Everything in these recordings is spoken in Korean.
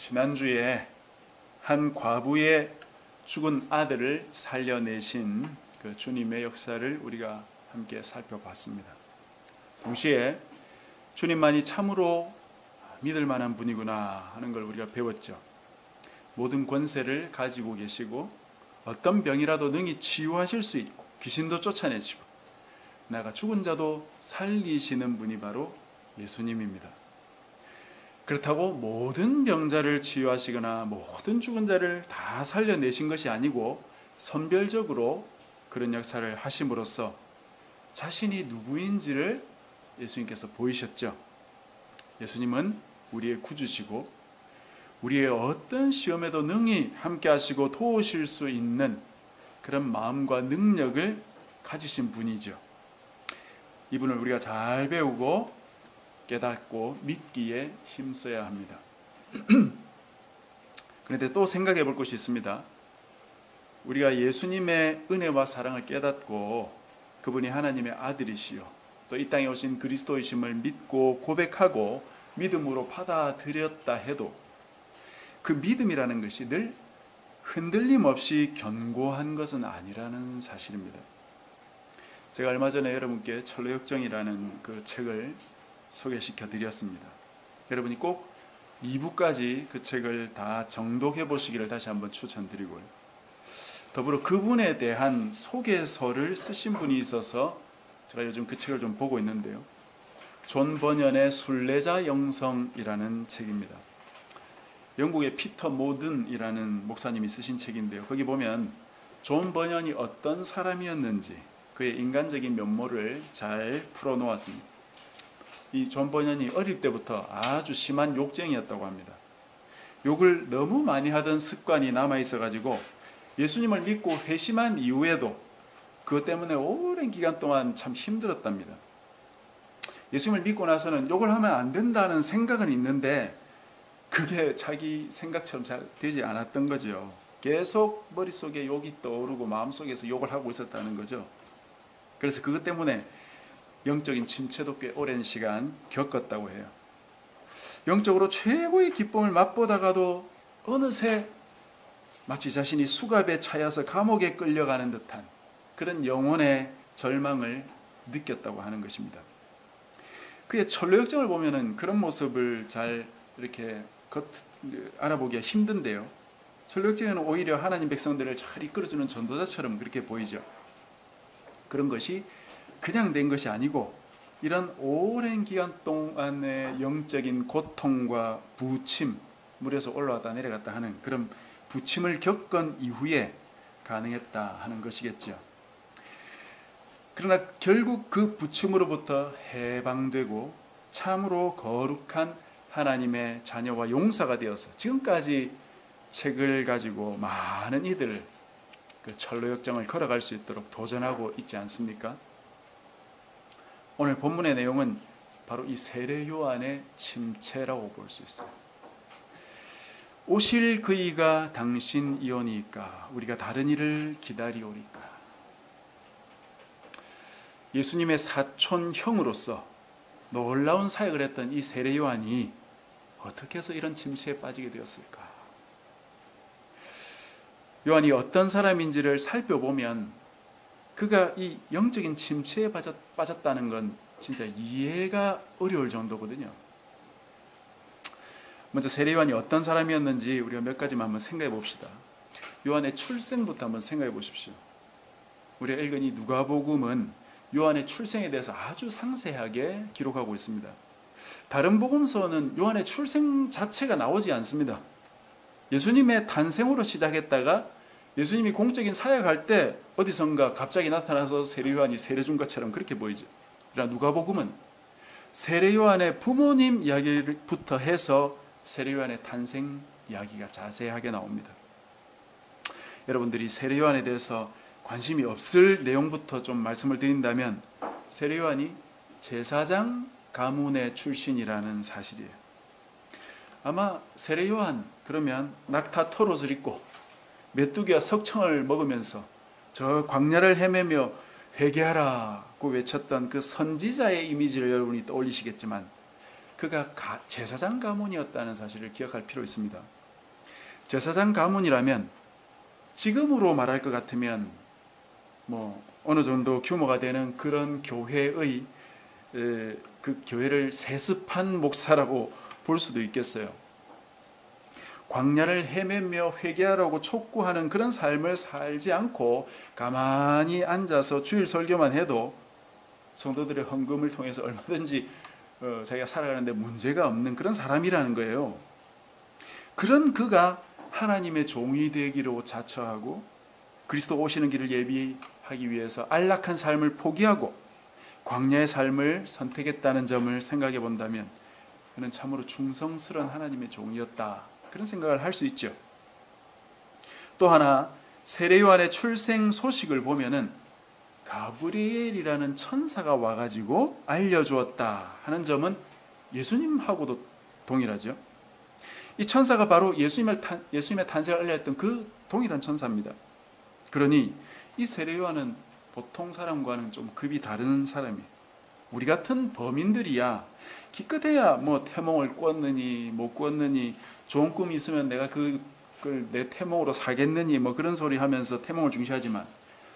지난주에 한 과부의 죽은 아들을 살려내신 그 주님의 역사를 우리가 함께 살펴봤습니다. 동시에 주님만이 참으로 믿을 만한 분이구나 하는 걸 우리가 배웠죠. 모든 권세를 가지고 계시고 어떤 병이라도 능히 치유하실 수 있고 귀신도 쫓아내시고 나가 죽은 자도 살리시는 분이 바로 예수님입니다. 그렇다고 모든 병자를 치유하시거나 모든 죽은 자를 다 살려내신 것이 아니고 선별적으로 그런 역사를 하심으로써 자신이 누구인지를 예수님께서 보이셨죠. 예수님은 우리의 구주시고 우리의 어떤 시험에도 능히 함께 하시고 도우실 수 있는 그런 마음과 능력을 가지신 분이죠. 이분을 우리가 잘 배우고 깨닫고 믿기에 힘써야 합니다. 그런데 또 생각해 볼 것이 있습니다. 우리가 예수님의 은혜와 사랑을 깨닫고 그분이 하나님의 아들이시요 또 이 땅에 오신 그리스도이심을 믿고 고백하고 믿음으로 받아들였다 해도 그 믿음이라는 것이 늘 흔들림 없이 견고한 것은 아니라는 사실입니다. 제가 얼마 전에 여러분께 철로역정이라는 그 책을 소개시켜 드렸습니다. 여러분이 꼭 2부까지 그 책을 다 정독해 보시기를 다시 한번 추천드리고요. 더불어 그분에 대한 소개서를 쓰신 분이 있어서 제가 요즘 그 책을 좀 보고 있는데요. 존 버년의 순례자 영성이라는 책입니다. 영국의 피터 모든이라는 목사님이 쓰신 책인데요. 거기 보면 존 버년이 어떤 사람이었는지 그의 인간적인 면모를 잘 풀어놓았습니다. 이 존 버년이 어릴 때부터 아주 심한 욕쟁이였다고 합니다. 욕을 너무 많이 하던 습관이 남아있어가지고 예수님을 믿고 회심한 이후에도 그것 때문에 오랜 기간 동안 참 힘들었답니다. 예수님을 믿고 나서는 욕을 하면 안 된다는 생각은 있는데 그게 자기 생각처럼 잘 되지 않았던 거죠. 계속 머릿속에 욕이 떠오르고 마음속에서 욕을 하고 있었다는 거죠. 그래서 그것 때문에 영적인 침체도 꽤 오랜 시간 겪었다고 해요. 영적으로 최고의 기쁨을 맛보다가도 어느새 마치 자신이 수갑에 차여서 감옥에 끌려가는 듯한 그런 영혼의 절망을 느꼈다고 하는 것입니다. 그의 철로역정을 보면은 그런 모습을 잘 이렇게 알아보기가 힘든데요. 철로역정에는 오히려 하나님 백성들을 잘 이끌어주는 전도자처럼 그렇게 보이죠. 그런 것이 그냥 된 것이 아니고 이런 오랜 기간 동안의 영적인 고통과 부침, 물에서 올라왔다 내려갔다 하는 그런 부침을 겪은 이후에 가능했다 하는 것이겠죠. 그러나 결국 그 부침으로부터 해방되고 참으로 거룩한 하나님의 자녀와 용사가 되어서 지금까지 책을 가지고 많은 이들 그 철로역정을 걸어갈 수 있도록 도전하고 있지 않습니까? 오늘 본문의 내용은 바로 이 세례 요한의 침체라고 볼 수 있어요. 오실 그이가 당신이오니까 우리가 다른 이를 기다리오리까. 예수님의 사촌 형으로서 놀라운 사역을 했던 이 세례 요한이 어떻게 해서 이런 침체에 빠지게 되었을까? 요한이 어떤 사람인지를 살펴보면 그가 이 영적인 침체에 빠졌다는 건 진짜 이해가 어려울 정도거든요. 먼저 세례 요한이 어떤 사람이었는지 우리가 몇 가지만 한번 생각해 봅시다. 요한의 출생부터 한번 생각해 보십시오. 우리가 읽은 이 누가복음은 요한의 출생에 대해서 아주 상세하게 기록하고 있습니다. 다른 복음서는 요한의 출생 자체가 나오지 않습니다. 예수님의 탄생으로 시작했다가 예수님이 공적인 사역할 때 어디선가 갑자기 나타나서 세례 요한이 세례 준 것처럼 그렇게 보이죠. 그러나 누가복음은 세례 요한의 부모님 이야기부터 해서 세례 요한의 탄생 이야기가 자세하게 나옵니다. 여러분들이 세례 요한에 대해서 관심이 없을 내용부터 좀 말씀을 드린다면 세례 요한이 제사장 가문의 출신이라는 사실이에요. 아마 세례 요한 그러면 낙타 털옷을 입고 메뚜기와 석청을 먹으면서 저 광야를 헤매며 회개하라고 외쳤던 그 선지자의 이미지를 여러분이 떠올리시겠지만 그가 제사장 가문이었다는 사실을 기억할 필요 있습니다. 제사장 가문이라면 지금으로 말할 것 같으면 어느 정도 규모가 되는 그런 교회의 그 교회를 세습한 목사라고 볼 수도 있겠어요. 광야를 헤매며 회개하라고 촉구하는 그런 삶을 살지 않고 가만히 앉아서 주일 설교만 해도 성도들의 헌금을 통해서 얼마든지 자기가 살아가는데 문제가 없는 그런 사람이라는 거예요. 그런 그가 하나님의 종이 되기로 자처하고 그리스도 오시는 길을 예비하기 위해서 안락한 삶을 포기하고 광야의 삶을 선택했다는 점을 생각해 본다면 그는 참으로 충성스러운 하나님의 종이었다, 그런 생각을 할 수 있죠. 또 하나 세례 요한의 출생 소식을 보면은 가브리엘이라는 천사가 와가지고 알려주었다 하는 점은 예수님하고도 동일하죠. 이 천사가 바로 예수님의 탄생을 알렸던 그 동일한 천사입니다. 그러니 이 세례 요한은 보통 사람과는 좀 급이 다른 사람이에요. 우리 같은 범인들이야 기껏해야 태몽을 꿨느니 못 꿨느니, 좋은 꿈이 있으면 내가 그걸 내 태몽으로 사겠느니 그런 소리 하면서 태몽을 중시하지만,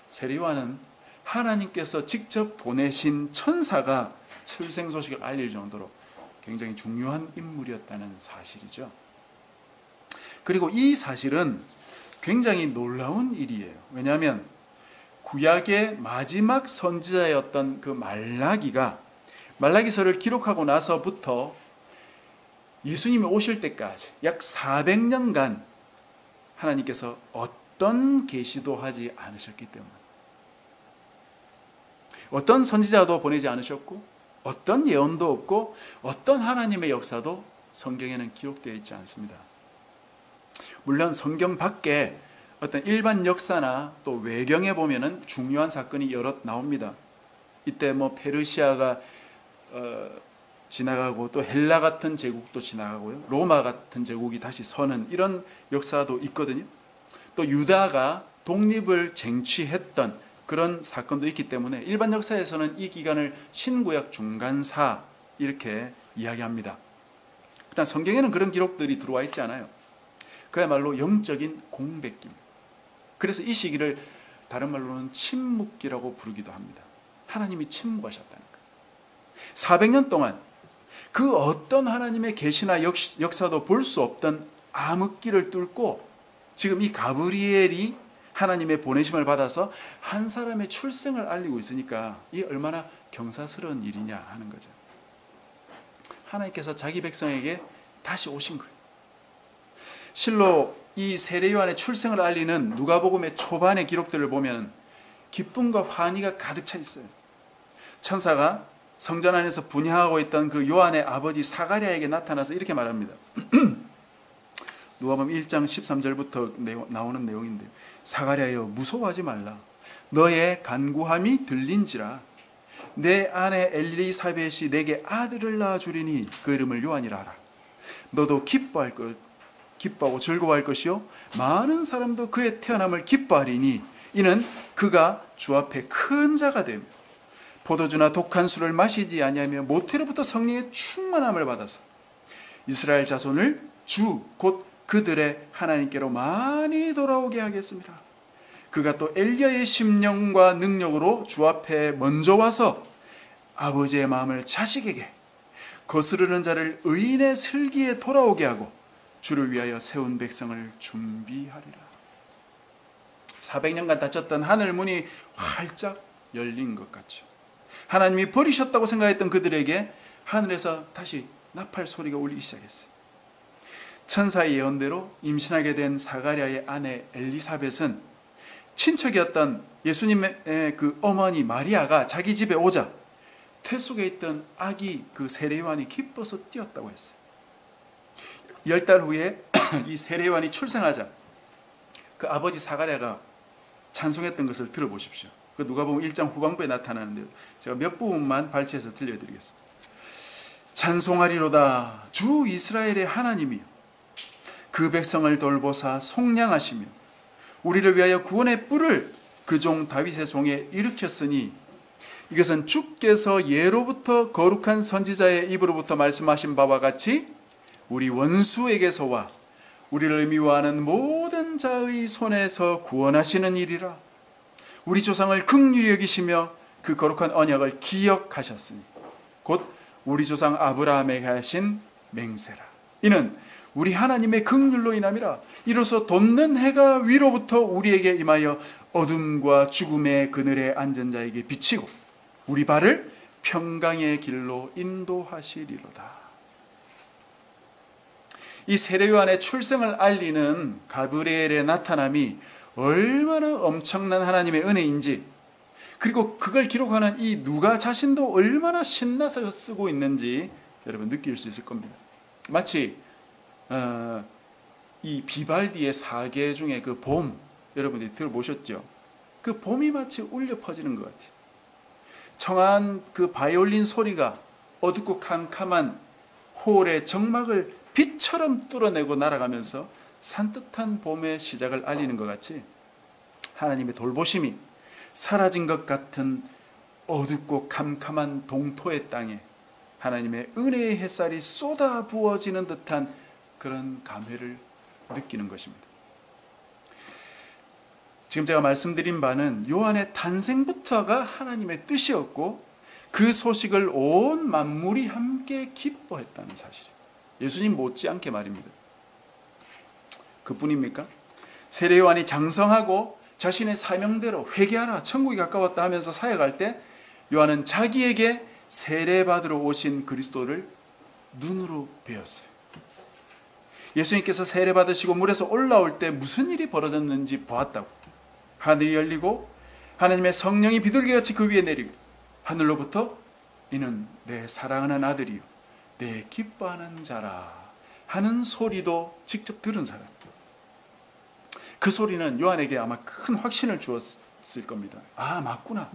세례 요한은 하나님께서 직접 보내신 천사가 출생 소식을 알릴 정도로 굉장히 중요한 인물이었다는 사실이죠. 그리고 이 사실은 굉장히 놀라운 일이에요. 왜냐하면 구약의 마지막 선지자였던 그 말라기가 말라기서를 기록하고 나서부터 예수님이 오실 때까지 약 400년간 하나님께서 어떤 계시도 하지 않으셨기 때문에, 어떤 선지자도 보내지 않으셨고 어떤 예언도 없고 어떤 하나님의 역사도 성경에는 기록되어 있지 않습니다. 물론 성경 밖에 어떤 일반 역사나 또 외경에 보면은 중요한 사건이 여럿 나옵니다. 이때 페르시아가 지나가고 또 헬라 같은 제국도 지나가고요, 로마 같은 제국이 다시 서는 이런 역사도 있거든요. 또 유다가 독립을 쟁취했던 그런 사건도 있기 때문에 일반 역사에서는 이 기간을 신구약 중간사 이렇게 이야기합니다. 그러나 성경에는 그런 기록들이 들어와 있지 않아요. 그야말로 영적인 공백기입니다. 그래서 이 시기를 다른 말로는 침묵기라고 부르기도 합니다. 하나님이 침묵하셨다는 거예요. 400년 동안 그 어떤 하나님의 계시나 역사도 볼 수 없던 암흑기를 뚫고 지금 이 가브리엘이 하나님의 보내심을 받아서 한 사람의 출생을 알리고 있으니까 이게 얼마나 경사스러운 일이냐 하는 거죠. 하나님께서 자기 백성에게 다시 오신 거예요. 실로 이 세례 요한의 출생을 알리는 누가복음의 초반의 기록들을 보면 기쁨과 환희가 가득 차 있어요. 천사가 성전 안에서 분향하고 있던 그 요한의 아버지 사가랴에게 나타나서 이렇게 말합니다. 누가복음 1장 13절부터 나오는 내용인데, 사가랴여 무서워하지 말라. 너의 간구함이 들린지라. 내 아내 엘리사벳이 내게 아들을 낳아주리니 그 이름을 요한이라 하라. 너도 기뻐하고 즐거워할 것이요 많은 사람도 그의 태어남을 기뻐하리니 이는 그가 주 앞에 큰 자가 되며 포도주나 독한 술을 마시지 아니하며 모태로부터 성령의 충만함을 받아서 이스라엘 자손을 주 곧 그들의 하나님께로 많이 돌아오게 하겠습니다. 그가 또 엘리야의 심령과 능력으로 주 앞에 먼저 와서 아버지의 마음을 자식에게, 거스르는 자를 의인의 슬기에 돌아오게 하고 주를 위하여 세운 백성을 준비하리라. 400년간 닫혔던 하늘 문이 활짝 열린 것 같죠. 하나님이 버리셨다고 생각했던 그들에게 하늘에서 다시 나팔 소리가 울리기 시작했어요. 천사의 예언대로 임신하게 된 사가랴의 아내 엘리사벳은 친척이었던 예수님의 그 어머니 마리아가 자기 집에 오자 태 속에 있던 아기 그 세례 요한이 기뻐서 뛰었다고 했어요. 10달 후에 이 세례 요한이 출생하자 그 아버지 사가랴가 찬송했던 것을 들어보십시오. 그 누가복음 1장 후반부에 나타나는데요, 제가 몇 부분만 발췌해서 들려드리겠습니다. 찬송하리로다 주 이스라엘의 하나님이여, 그 백성을 돌보사 속량하시며 우리를 위하여 구원의 뿔을 그 종 다윗의 종에 일으켰으니 이것은 주께서 예로부터 거룩한 선지자의 입으로부터 말씀하신 바와 같이 우리 원수에게서와 우리를 미워하는 모든 자의 손에서 구원하시는 일이라. 우리 조상을 긍휼히 여기시며 그 거룩한 언약을 기억하셨으니 곧 우리 조상 아브라함에게 하신 맹세라. 이는 우리 하나님의 긍휼로 인함이라. 이로써 돋는 해가 위로부터 우리에게 임하여 어둠과 죽음의 그늘에 앉은 자에게 비치고 우리 발을 평강의 길로 인도하시리로다. 이 세례요한의 출생을 알리는 가브리엘의 나타남이 얼마나 엄청난 하나님의 은혜인지, 그리고 그걸 기록하는 이 누가 자신도 얼마나 신나서 쓰고 있는지 여러분 느낄 수 있을 겁니다. 마치 이 비발디의 사계 중에 그 봄, 여러분들이 들어보셨죠? 그 봄이 마치 울려 퍼지는 것 같아요. 청한 그 바이올린 소리가 어둡고 캄캄한 홀의 정막을 빛처럼 뚫어내고 날아가면서 산뜻한 봄의 시작을 알리는 것 같이 하나님의 돌보심이 사라진 것 같은 어둡고 캄캄한 동토의 땅에 하나님의 은혜의 햇살이 쏟아 부어지는 듯한 그런 감회를 느끼는 것입니다. 지금 제가 말씀드린 바는 요한의 탄생부터가 하나님의 뜻이었고 그 소식을 온 만물이 함께 기뻐했다는 사실이에요. 예수님 못지않게 말입니다. 그뿐입니까? 세례 요한이 장성하고 자신의 사명대로 회개하라, 천국이 가까웠다 하면서 사역할 때 요한은 자기에게 세례받으러 오신 그리스도를 눈으로 배웠어요. 예수님께서 세례받으시고 물에서 올라올 때 무슨 일이 벌어졌는지 보았다고. 하늘이 열리고 하나님의 성령이 비둘기같이 그 위에 내리고 하늘로부터 이는 내 사랑하는 아들이요 내 기뻐하는 자라 하는 소리도 직접 들은 사람. 그 소리는 요한에게 아마 큰 확신을 주었을 겁니다. 아, 맞구나.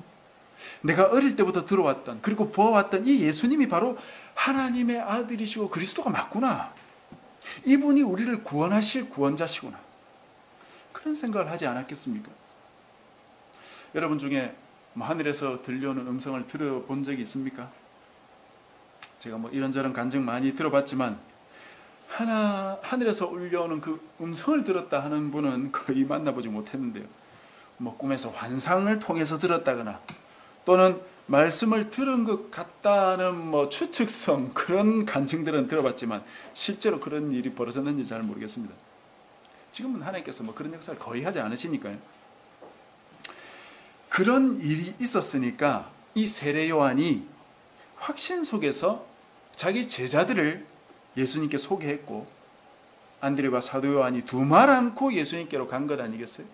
내가 어릴 때부터 들어왔던, 그리고 보아왔던 이 예수님이 바로 하나님의 아들이시고 그리스도가 맞구나. 이분이 우리를 구원하실 구원자시구나. 그런 생각을 하지 않았겠습니까? 여러분 중에 하늘에서 들려오는 음성을 들어본 적이 있습니까? 제가 이런저런 간증 많이 들어봤지만 하늘에서 울려오는 그 음성을 들었다 하는 분은 거의 만나보지 못했는데요. 꿈에서 환상을 통해서 들었다거나 또는 말씀을 들은 것 같다는 추측성, 그런 간증들은 들어봤지만 실제로 그런 일이 벌어졌는지 잘 모르겠습니다. 지금은 하나님께서 그런 역사를 거의 하지 않으시니까요. 그런 일이 있었으니까 이 세례 요한이 확신 속에서 자기 제자들을 예수님께 소개했고 안드레와 사도 요한이 두말 않고 예수님께로 간 것 아니겠어요?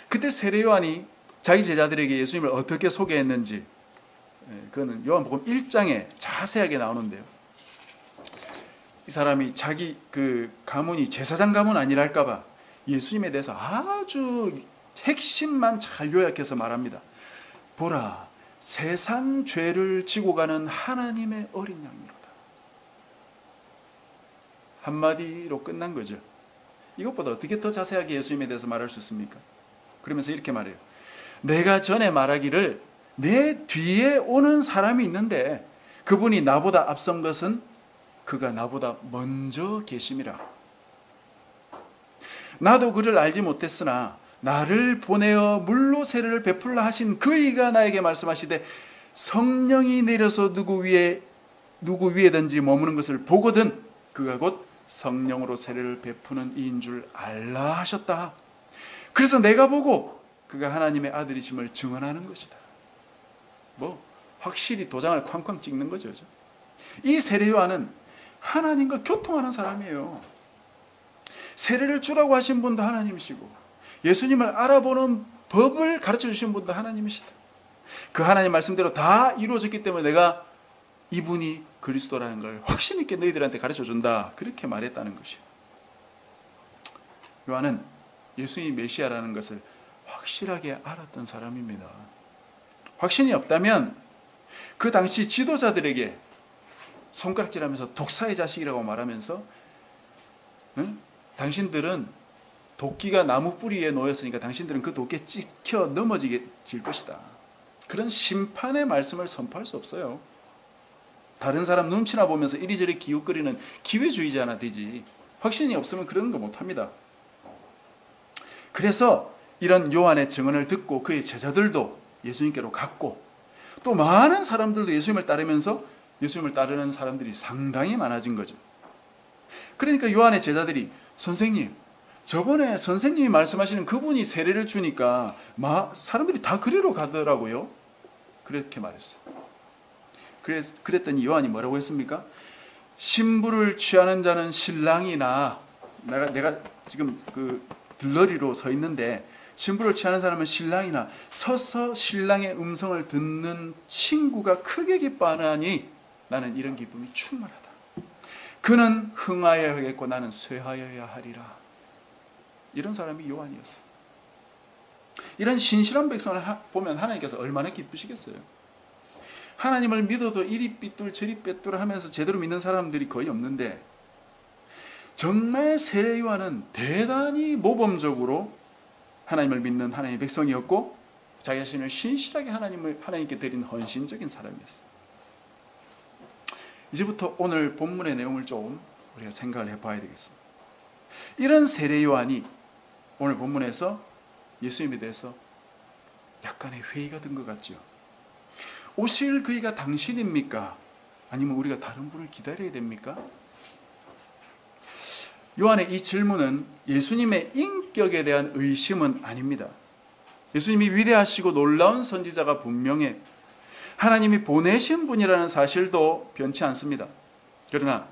그때 세례 요한이 자기 제자들에게 예수님을 어떻게 소개했는지 그거는 요한복음 1장에 자세하게 나오는데요. 이 사람이 자기 그 가문이 제사장 가문 아니랄까 봐 예수님에 대해서 아주 핵심만 잘 요약해서 말합니다. 보라, 세상 죄를 지고 가는 하나님의 어린 양이로다. 한마디로 끝난 거죠. 이것보다 어떻게 더 자세하게 예수님에 대해서 말할 수 있습니까? 그러면서 이렇게 말해요. 내가 전에 말하기를 내 뒤에 오는 사람이 있는데 그분이 나보다 앞선 것은 그가 나보다 먼저 계심이라. 나도 그를 알지 못했으나 나를 보내어 물로 세례를 베풀라 하신 그이가 나에게 말씀하시되 성령이 내려서 누구 위에든지 머무는 것을 보거든 그가 곧 성령으로 세례를 베푸는 이인 줄 알라 하셨다. 그래서 내가 보고 그가 하나님의 아들이심을 증언하는 것이다. 확실히 도장을 쾅쾅 찍는 거죠. 이 세례 요한은 하나님과 교통하는 사람이에요. 세례를 주라고 하신 분도 하나님이시고 예수님을 알아보는 법을 가르쳐 주신 분도 하나님이시다. 그 하나님 말씀대로 다 이루어졌기 때문에 내가 이분이 그리스도라는 걸 확신 있게 너희들한테 가르쳐 준다. 그렇게 말했다는 것이에요. 요한은 예수님이 메시아라는 것을 확실하게 알았던 사람입니다. 확신이 없다면 그 당시 지도자들에게 손가락질하면서 독사의 자식이라고 말하면서 당신들은 도끼가 나무 뿌리에 놓였으니까 당신들은 그 도끼에 찍혀 넘어질 것이다. 그런 심판의 말씀을 선포할 수 없어요. 다른 사람 눈치나 보면서 이리저리 기웃거리는 기회주의자나 되지 확신이 없으면 그런 거 못합니다. 그래서 이런 요한의 증언을 듣고 그의 제자들도 예수님께로 갔고, 또 많은 사람들도 예수님을 따르면서 예수님을 따르는 사람들이 상당히 많아진 거죠. 그러니까 요한의 제자들이, 선생님, 저번에 선생님이 말씀하시는 그분이 세례를 주니까 사람들이 다 그리로 가더라고요. 그렇게 말했어요. 그랬더니 요한이 뭐라고 했습니까? 신부를 취하는 자는 신랑이나, 내가 지금 그 들러리로 서 있는데, 신부를 취하는 사람은 신랑이나 서서 신랑의 음성을 듣는 친구가 크게 기뻐하나니 나는 이런 기쁨이 충만하다. 그는 흥하여야 하겠고 나는 쇠하여야 하리라. 이런 사람이 요한이었어. 이런 신실한 백성을 보면 하나님께서 얼마나 기쁘시겠어요. 하나님을 믿어도 이리 삐뚤 저리 삐뚤 하면서 제대로 믿는 사람들이 거의 없는데, 정말 세례 요한은 대단히 모범적으로 하나님을 믿는 하나님의 백성이었고, 자기 자신을 신실하게 하나님께 드린 헌신적인 사람이었어요. 이제부터 오늘 본문의 내용을 좀 우리가 생각을 해봐야 되겠습니다. 이런 세례 요한이 오늘 본문에서 예수님에 대해서 약간의 회의가 든 것 같죠. 오실 그이가 당신입니까? 아니면 우리가 다른 분을 기다려야 됩니까? 요한의 이 질문은 예수님의 인격에 대한 의심은 아닙니다. 예수님이 위대하시고 놀라운 선지자가 분명해 하나님이 보내신 분이라는 사실도 변치 않습니다. 그러나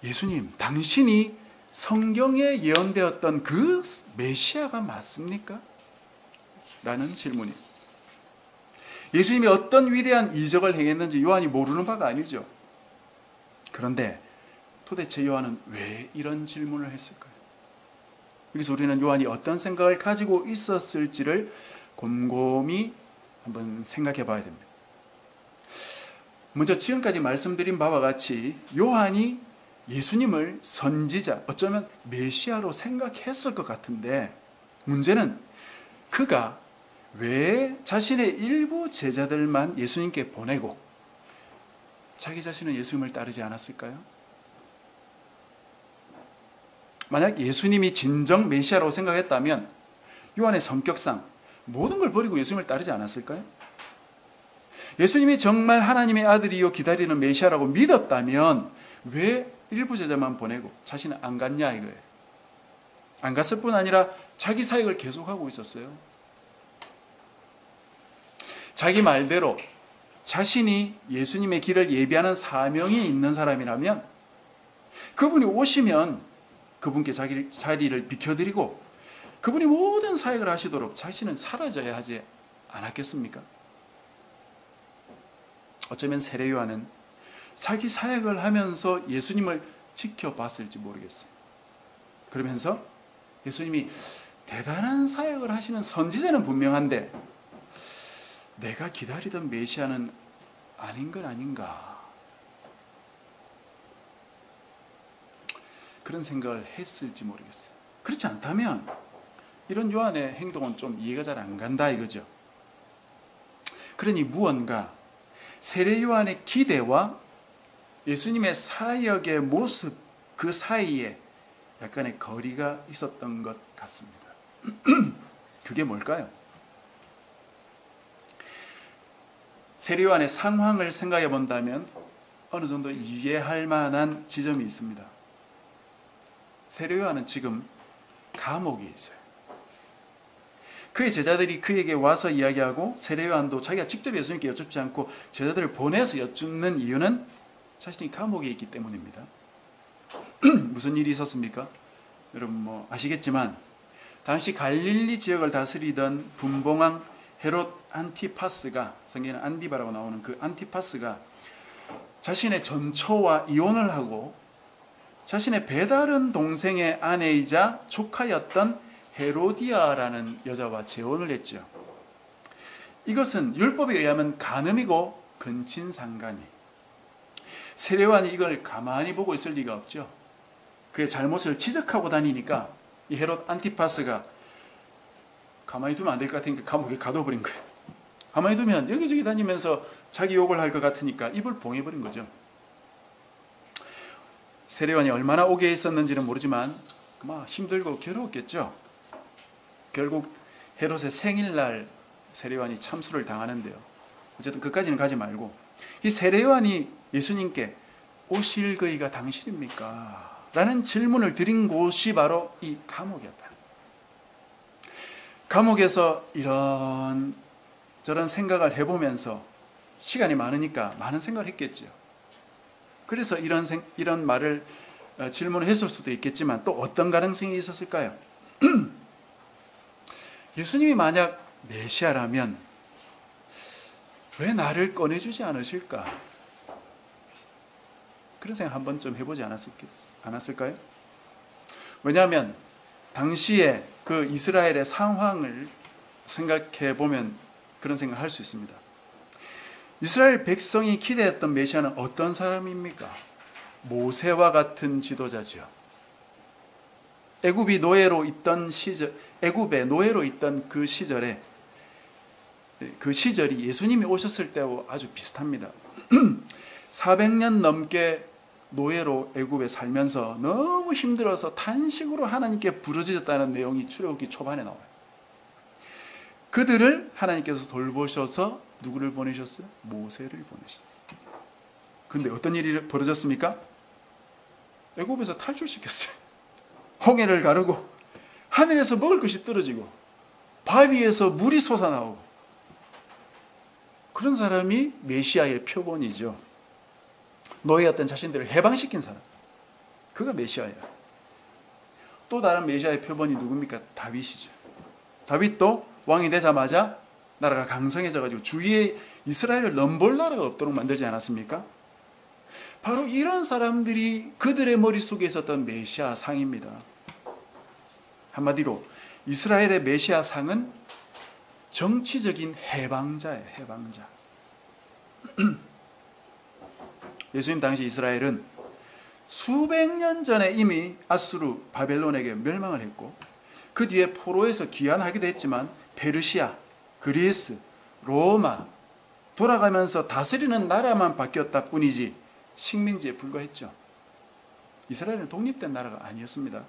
예수님, 당신이 성경에 예언되었던 그 메시아가 맞습니까? 라는 질문이, 예수님이 어떤 위대한 이적을 행했는지 요한이 모르는 바가 아니죠. 그런데 도대체 요한은 왜 이런 질문을 했을까요? 여기서 우리는 요한이 어떤 생각을 가지고 있었을지를 곰곰이 한번 생각해 봐야 됩니다. 먼저 지금까지 말씀드린 바와 같이 요한이 예수님을 선지자, 어쩌면 메시아로 생각했을 것 같은데, 문제는 그가 왜 자신의 일부 제자들만 예수님께 보내고 자기 자신은 예수님을 따르지 않았을까요? 만약 예수님이 진정 메시아라고 생각했다면 요한의 성격상 모든 걸 버리고 예수님을 따르지 않았을까요? 예수님이 정말 하나님의 아들이요 기다리는 메시아라고 믿었다면 왜 일부 제자만 보내고 자신은 안 갔냐 이거예요. 안 갔을 뿐 아니라 자기 사역을 계속하고 있었어요. 자기 말대로 자신이 예수님의 길을 예비하는 사명이 있는 사람이라면 그분이 오시면 그분께 자리를 비켜드리고 그분이 모든 사역을 하시도록 자신은 사라져야 하지 않았겠습니까? 어쩌면 세례 요한은 자기 사역을 하면서 예수님을 지켜봤을지 모르겠어요. 그러면서 예수님이 대단한 사역을 하시는 선지자는 분명한데 내가 기다리던 메시아는 아닌 건 아닌가, 그런 생각을 했을지 모르겠어요. 그렇지 않다면 이런 요한의 행동은 좀 이해가 잘 안 간다 이거죠. 그러니 무언가 세례 요한의 기대와 예수님의 사역의 모습 그 사이에 약간의 거리가 있었던 것 같습니다. 그게 뭘까요? 세례 요한의 상황을 생각해 본다면 어느 정도 이해할 만한 지점이 있습니다. 세례 요한은 지금 감옥에 있어요. 그의 제자들이 그에게 와서 이야기하고 세례 요한도 자기가 직접 예수님께 여쭙지 않고 제자들을 보내서 여쭙는 이유는 자신이 감옥에 있기 때문입니다. 무슨 일이 있었습니까? 여러분 아시겠지만 당시 갈릴리 지역을 다스리던 분봉왕 헤롯 안티파스가, 성경에는 안디바라고 나오는 그 안티파스가 자신의 전처와 이혼을 하고 자신의 배다른 동생의 아내이자 조카였던 헤로디아라는 여자와 재혼을 했죠. 이것은 율법에 의하면 간음이고 근친상간이. 세례 요한이 이걸 가만히 보고 있을 리가 없죠. 그의 잘못을 지적하고 다니니까 이 헤롯 안티파스가 가만히 두면 안 될 것 같으니까 감옥에 가둬버린 거예요. 가만히 두면 여기저기 다니면서 자기 욕을 할 것 같으니까 입을 봉해버린 거죠. 세례요한이 얼마나 옥에 있었는지는 모르지만 막 힘들고 괴로웠겠죠. 결국 헤롯의 생일날 세례요한이 참수를 당하는데요. 어쨌든 그까지는 가지 말고, 이 세례요한이 예수님께 오실 그이가 당신입니까? 라는 질문을 드린 곳이 바로 이 감옥이었다. 감옥에서 이런 저런 생각을 해보면서 시간이 많으니까 많은 생각을 했겠죠. 그래서 이런 말을 질문을 했을 수도 있겠지만, 또 어떤 가능성이 있었을까요? 예수님이 만약 메시아라면 왜 나를 꺼내주지 않으실까? 그런 생각 한 번쯤 해보지 않았을까요? 왜냐하면 당시에 그 이스라엘의 상황을 생각해 보면 그런 생각을 할 수 있습니다. 이스라엘 백성이 기대했던 메시아는 어떤 사람입니까? 모세와 같은 지도자죠. 애굽에 노예로 있던 그 시절에, 그 시절이 예수님이 오셨을 때와 아주 비슷합니다. 400년 넘게 노예로 애굽에 살면서 너무 힘들어서 탄식으로 하나님께 부르짖었다는 내용이 출애굽기 초반에 나와요. 그들을 하나님께서 돌보셔서 누구를 보내셨어요? 모세를 보내셨어요. 그런데 어떤 일이 벌어졌습니까? 애굽에서 탈출시켰어요. 홍해를 가르고 하늘에서 먹을 것이 떨어지고 바위에서 물이 솟아나오고, 그런 사람이 메시아의 표본이죠. 노예였던 자신들을 해방시킨 사람, 그가 메시아예요. 또 다른 메시아의 표본이 누굽니까? 다윗이죠. 다윗도 왕이 되자마자 나라가 강성해져가지고 주위에 이스라엘을 넘볼 나라가 없도록 만들지 않았습니까? 바로 이런 사람들이 그들의 머릿속에 있었던 메시아 상입니다. 한마디로 이스라엘의 메시아 상은 정치적인 해방자예요. 해방자. 예수님 당시 이스라엘은 수백 년 전에 이미 아수르, 바벨론에게 멸망을 했고, 그 뒤에 포로에서 귀환하기도 했지만 페르시아, 그리스, 로마 돌아가면서 다스리는 나라만 바뀌었다 뿐이지 식민지에 불과했죠. 이스라엘은 독립된 나라가 아니었습니다.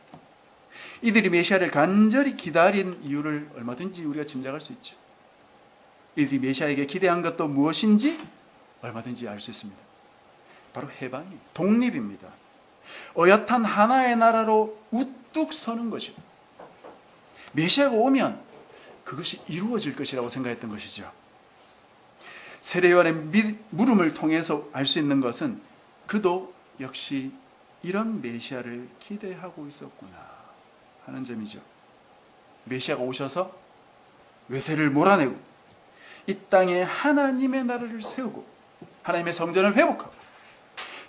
이들이 메시아를 간절히 기다린 이유를 얼마든지 우리가 짐작할 수 있죠. 이들이 메시아에게 기대한 것도 무엇인지 얼마든지 알 수 있습니다. 바로 해방입니다. 독립입니다. 어엿한 하나의 나라로 우뚝 서는 것이요. 메시아가 오면 그것이 이루어질 것이라고 생각했던 것이죠. 세례요한의 물음을 통해서 알 수 있는 것은 그도 역시 이런 메시아를 기대하고 있었구나 하는 점이죠. 메시아가 오셔서 외세를 몰아내고 이 땅에 하나님의 나라를 세우고 하나님의 성전을 회복하고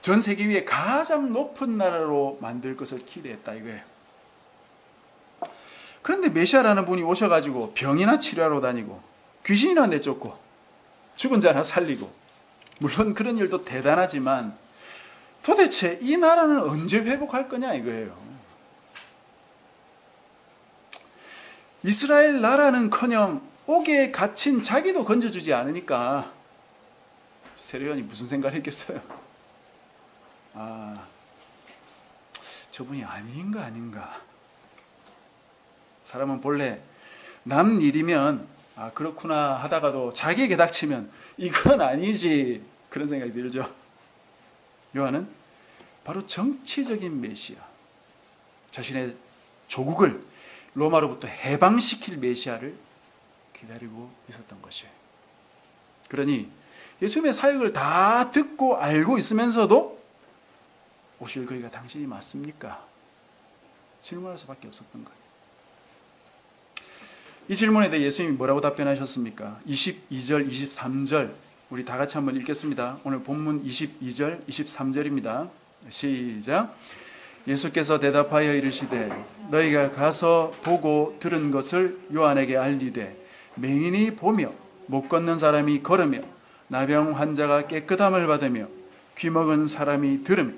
전 세계 위에 가장 높은 나라로 만들 것을 기대했다 이거예요. 그런데 메시아라는 분이 오셔가지고 병이나 치료하러 다니고 귀신이나 내쫓고 죽은 자나 살리고, 물론 그런 일도 대단하지만 도대체 이 나라는 언제 회복할 거냐 이거예요. 이스라엘 나라는커녕 옥에 갇힌 자기도 건져주지 않으니까 세례요한이 무슨 생각을 했겠어요? 저분이 아닌가. 사람은 본래 남 일이면 그렇구나 하다가도 자기에게 닥치면 이건 아니지, 그런 생각이 들죠. 요한은 바로 정치적인 메시아, 자신의 조국을 로마로부터 해방시킬 메시아를 기다리고 있었던 것이에요. 그러니 예수님의 사역을 다 듣고 알고 있으면서도 오실 그이가 당신이 맞습니까? 질문할 수밖에 없었던 거예요. 이 질문에 대해 예수님이 뭐라고 답변하셨습니까? 22절, 23절 우리 다 같이 한번 읽겠습니다. 오늘 본문 22절, 23절입니다. 시작. 예수께서 대답하여 이르시되 너희가 가서 보고 들은 것을 요한에게 알리되 맹인이 보며 못 걷는 사람이 걸으며 나병 환자가 깨끗함을 받으며 귀먹은 사람이 들으며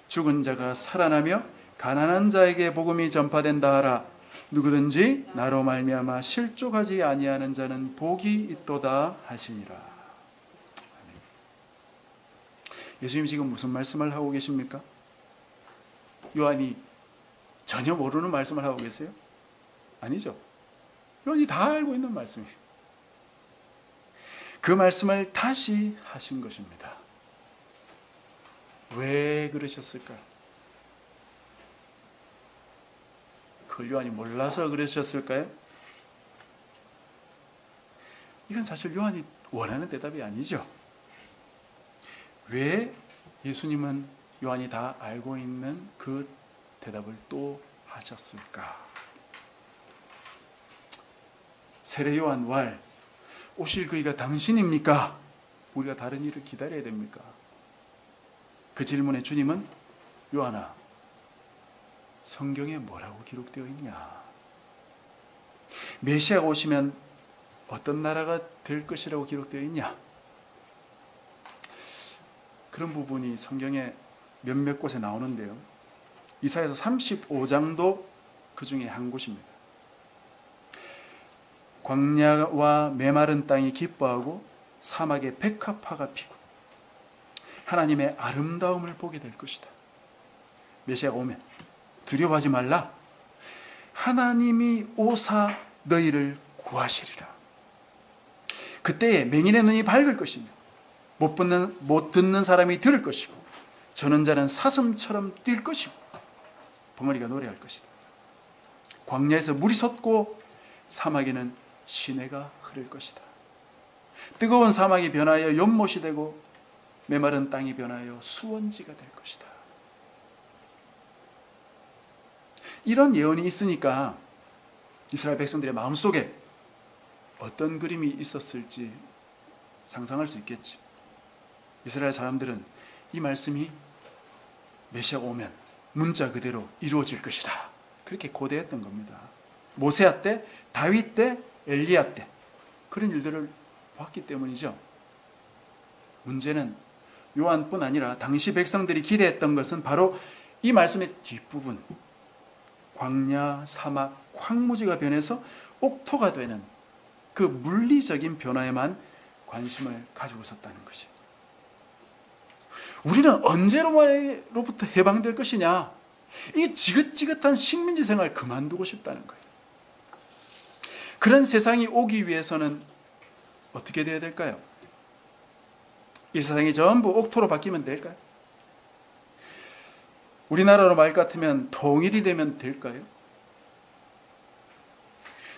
죽은 자가 살아나며 가난한 자에게 복음이 전파된다 하라. 누구든지 나로 말미암아 실족하지 아니하는 자는 복이 있도다 하시니라. 예수님 지금 무슨 말씀을 하고 계십니까? 요한이 전혀 모르는 말씀을 하고 계세요? 아니죠. 요한이 다 알고 있는 말씀이에요. 그 말씀을 다시 하신 것입니다. 왜 그러셨을까요? 그걸 요한이 몰라서 그러셨을까요? 이건 사실 요한이 원하는 대답이 아니죠. 왜 예수님은 요한이 다 알고 있는 그 대답을 또 하셨을까? 세례 요한 왈, 오실 그이가 당신입니까? 우리가 다른 일을 기다려야 됩니까? 그 질문에 주님은 요한아, 성경에 뭐라고 기록되어 있냐? 메시아가 오시면 어떤 나라가 될 것이라고 기록되어 있냐? 그런 부분이 성경에 몇몇 곳에 나오는데요. 이사야서 35장도 그 중에 한 곳입니다. 광야와 메마른 땅이 기뻐하고 사막에 백합화가 피고 하나님의 아름다움을 보게 될 것이다. 메시아가 오면 두려워하지 말라. 하나님이 오사 너희를 구하시리라. 그때에 맹인의 눈이 밝을 것이며 못 듣는 사람이 들을 것이고 저는 자는 사슴처럼 뛸 것이고 벙어리가 노래할 것이다. 광야에서 물이 솟고 사막에는 시내가 흐를 것이다. 뜨거운 사막이 변하여 연못이 되고 메마른 땅이 변하여 수원지가 될 것이다. 이런 예언이 있으니까 이스라엘 백성들의 마음속에 어떤 그림이 있었을지 상상할 수 있겠지. 이스라엘 사람들은 이 말씀이 메시아가 오면 문자 그대로 이루어질 것이다, 그렇게 고대했던 겁니다. 모세아 때, 다윗 때, 엘리야 때 그런 일들을 봤기 때문이죠. 문제는 요한뿐 아니라 당시 백성들이 기대했던 것은 바로 이 말씀의 뒷부분, 광야, 사막, 황무지가 변해서 옥토가 되는 그 물리적인 변화에만 관심을 가지고 있었다는 것이에요. 우리는 언제로부터 해방될 것이냐? 이 지긋지긋한 식민지 생활 그만두고 싶다는 거예요. 그런 세상이 오기 위해서는 어떻게 되어야 될까요? 이 세상이 전부 옥토로 바뀌면 될까요? 우리나라로 말 같으면 통일이 되면 될까요?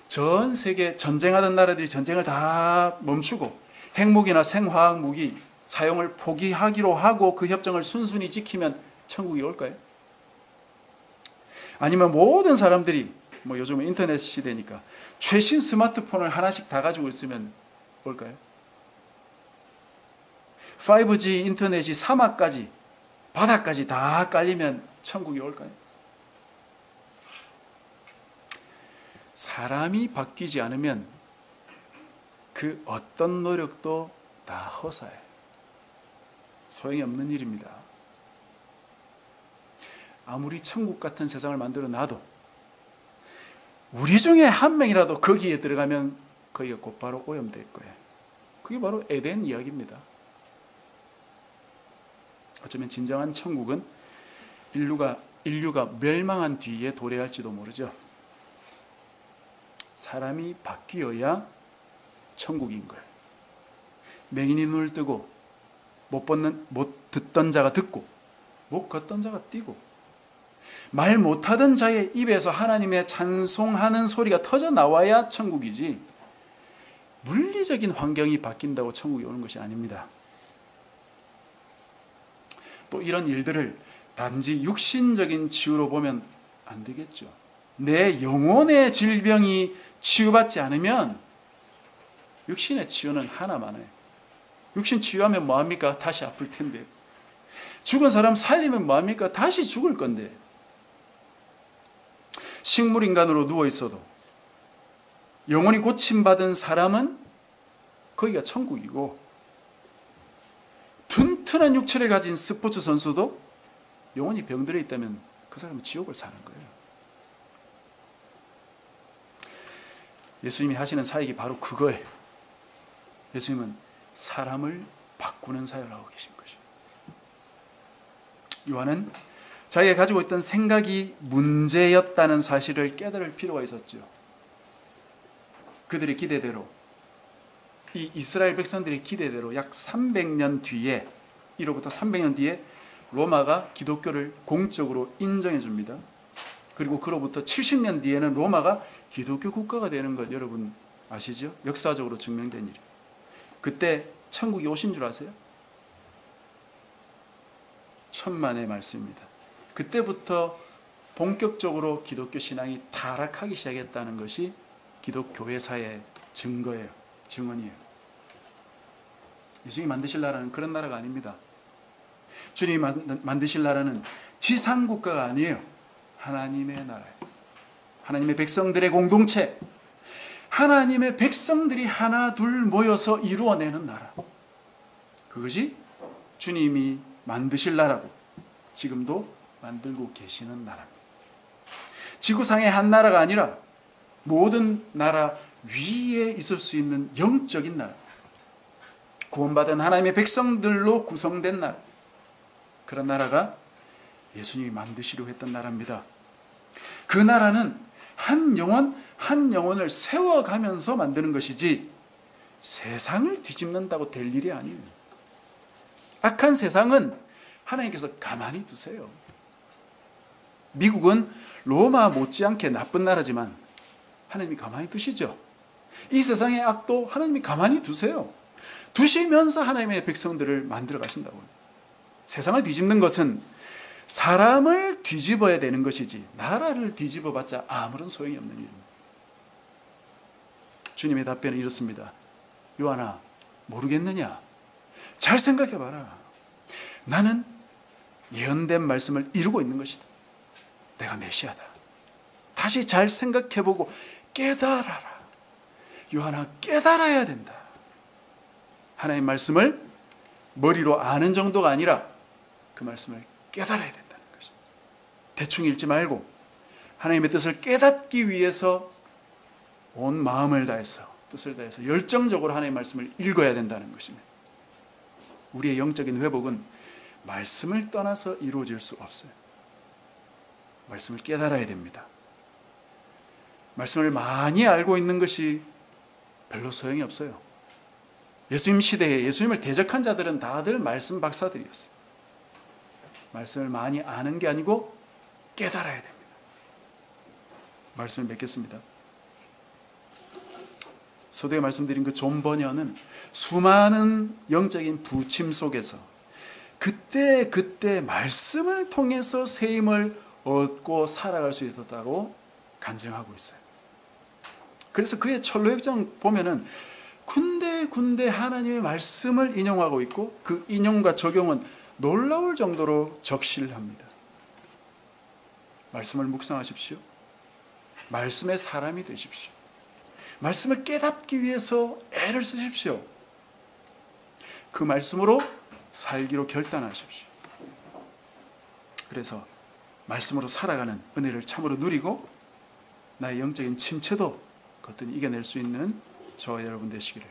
전 세계 전쟁하던 나라들이 전쟁을 다 멈추고 핵무기나 생화학 무기 사용을 포기하기로 하고 그 협정을 순순히 지키면 천국이 올까요? 아니면 모든 사람들이 요즘은 인터넷 시대니까 최신 스마트폰을 하나씩 다 가지고 있으면 올까요? 5G 인터넷이 사막까지 바다까지 다 깔리면 천국이 올까요? 사람이 바뀌지 않으면 그 어떤 노력도 다 허사예요. 소용이 없는 일입니다. 아무리 천국 같은 세상을 만들어 놔도 우리 중에 한 명이라도 거기에 들어가면 거기가 곧바로 오염될 거예요. 그게 바로 에덴 이야기입니다. 어쩌면 진정한 천국은 인류가 멸망한 뒤에 도래할지도 모르죠. 사람이 바뀌어야 천국인 거예요. 맹인이 눈을 뜨고 못 듣던 자가 듣고 못 걷던 자가 뛰고 말 못하던 자의 입에서 하나님의 찬송하는 소리가 터져 나와야 천국이지, 물리적인 환경이 바뀐다고 천국이 오는 것이 아닙니다. 또 이런 일들을 단지 육신적인 치유로 보면 안 되겠죠. 내 영혼의 질병이 치유받지 않으면 육신의 치유는 하나만 해요. 육신 치유하면 뭐합니까? 다시 아플 텐데. 죽은 사람 살리면 뭐합니까? 다시 죽을 건데. 식물인간으로 누워있어도 영혼이 고침받은 사람은 거기가 천국이고, 튼튼한 육체를 가진 스포츠 선수도 영혼이 병들어 있다면 그 사람은 지옥을 사는 거예요. 예수님이 하시는 사역이 바로 그거예요. 예수님은 사람을 바꾸는 사역을 하고 계신 것이에요. 요한은 자기가 가지고 있던 생각이 문제였다는 사실을 깨달을 필요가 있었죠. 그들의 기대대로, 이 이스라엘 백성들의 기대대로 약 300년 뒤에, 이로부터 300년 뒤에 로마가 기독교를 공적으로 인정해 줍니다. 그리고 그로부터 70년 뒤에는 로마가 기독교 국가가 되는 것 여러분 아시죠? 역사적으로 증명된 일이에요. 그때 천국이 오신 줄 아세요? 천만의 말씀입니다. 그때부터 본격적으로 기독교 신앙이 타락하기 시작했다는 것이 기독교회사의 증거예요. 증언이에요. 예수님이 만드실 나라는 그런 나라가 아닙니다. 주님이 만드실 나라는 지상국가가 아니에요. 하나님의 나라예요. 하나님의 백성들의 공동체, 하나님의 백성들이 하나 둘 모여서 이루어내는 나라, 그것이 주님이 만드실 나라고 지금도 만들고 계시는 나라입니다. 지구상의 한 나라가 아니라 모든 나라 위에 있을 수 있는 영적인 나라, 구원받은 하나님의 백성들로 구성된 나라, 그런 나라가 예수님이 만드시려고 했던 나라입니다. 그 나라는 한 영혼 한 영혼을 세워가면서 만드는 것이지 세상을 뒤집는다고 될 일이 아니에요. 악한 세상은 하나님께서 가만히 두세요. 미국은 로마 못지않게 나쁜 나라지만 하나님이 가만히 두시죠. 이 세상의 악도 하나님이 가만히 두세요. 두시면서 하나님의 백성들을 만들어 가신다고요. 세상을 뒤집는 것은 사람을 뒤집어야 되는 것이지 나라를 뒤집어봤자 아무런 소용이 없는 일입니다. 주님의 답변은 이렇습니다. 요한아, 모르겠느냐? 잘 생각해봐라. 나는 예언된 말씀을 이루고 있는 것이다. 내가 메시아다. 다시 잘 생각해보고 깨달아라. 요한아, 깨달아야 된다. 하나님의 말씀을 머리로 아는 정도가 아니라 그 말씀을 깨달아야 된다는 것입니다. 대충 읽지 말고 하나님의 뜻을 깨닫기 위해서 온 마음을 다해서, 뜻을 다해서 열정적으로 하나님의 말씀을 읽어야 된다는 것입니다. 우리의 영적인 회복은 말씀을 떠나서 이루어질 수 없어요. 말씀을 깨달아야 됩니다. 말씀을 많이 알고 있는 것이 별로 소용이 없어요. 예수님 시대에 예수님을 대적한 자들은 다들 말씀 박사들이었어요. 말씀을 많이 아는 게 아니고 깨달아야 됩니다. 말씀을 맺겠습니다. 서두에 말씀드린 그 존 버녀는 수많은 영적인 부침 속에서 그때 말씀을 통해서 새힘을 얻고 살아갈 수 있었다고 간증하고 있어요. 그래서 그의 철로역정 보면은 군데군데 하나님의 말씀을 인용하고 있고 그 인용과 적용은 놀라울 정도로 적실합니다. 말씀을 묵상하십시오. 말씀의 사람이 되십시오. 말씀을 깨닫기 위해서 애를 쓰십시오. 그 말씀으로 살기로 결단하십시오. 그래서 말씀으로 살아가는 은혜를 참으로 누리고 나의 영적인 침체도 거뜬히 이겨낼 수 있는 저와 여러분 되시기를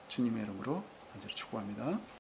주님의 이름으로 간절히 축복합니다.